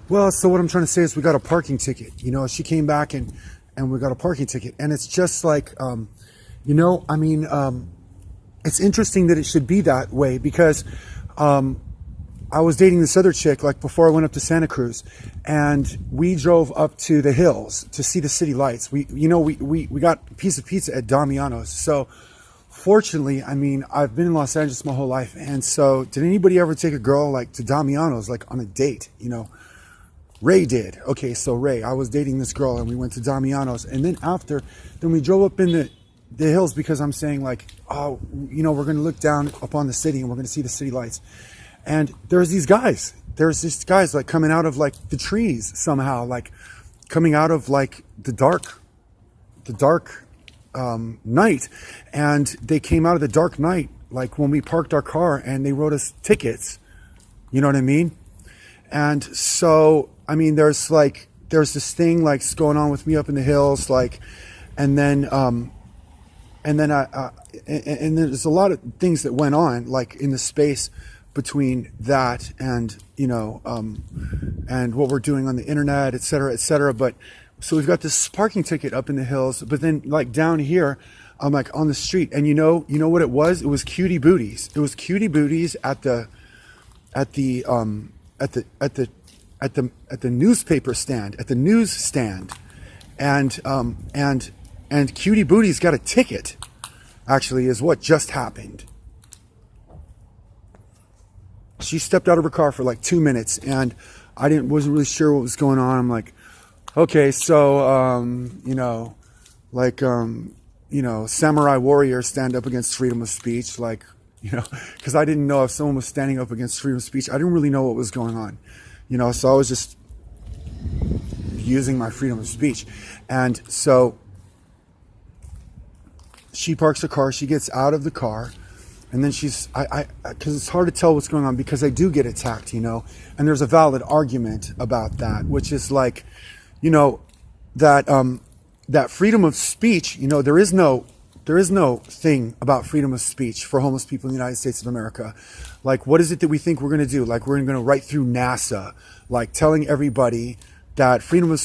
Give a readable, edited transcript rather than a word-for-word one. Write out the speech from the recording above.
Well, so what I'm trying to say is we got a parking ticket. You know, she came back and we got a parking ticket. And it's just like, you know, I mean, it's interesting that it should be that way because I was dating this other chick like before I went up to Santa Cruz, and we drove up to the hills to see the city lights. We got a piece of pizza at Damiano's. So fortunately, I mean, I've been in Los Angeles my whole life. And so did anybody ever take a girl like to Damiano's, like on a date, you know? Ray did. Okay, so Ray, I was dating this girl and we went to Damiano's, and then we drove up in the hills because I'm saying like, oh, you know, we're going to look down upon the city and we're going to see the city lights. And there's these guys like coming out of like the trees somehow, like coming out of like the dark night. And they came out of the dark night, like when we parked our car, and they wrote us tickets. You know what I mean? And so, I mean, there's this thing like going on with me up in the hills, like, and then there's a lot of things that went on like in the space between that and, you know, and what we're doing on the internet, et cetera, et cetera. But so we've got this parking ticket up in the hills, but then like down here, I'm like on the street, and you know what it was? It was Cutie Booties. It was Cutie Booties at the newspaper stand, at the newsstand, and Cutie Booties got a ticket. Actually, is what just happened. She stepped out of her car for like 2 minutes, and I wasn't really sure what was going on. I'm like, okay, so you know, like you know, samurai warriors stand up against freedom of speech, like, you know, because I didn't know if someone was standing up against freedom of speech. I didn't really know what was going on, you know, so I was just using my freedom of speech. And so she parks her car, she gets out of the car, and then because it's hard to tell what's going on because I do get attacked, you know, and there's a valid argument about that, which is like, you know, that freedom of speech, you know, there is no thing about freedom of speech for homeless people in the United States of America. Like, what is it that we think we're going to do? Like, we're going to write through NASA, like telling everybody that freedom of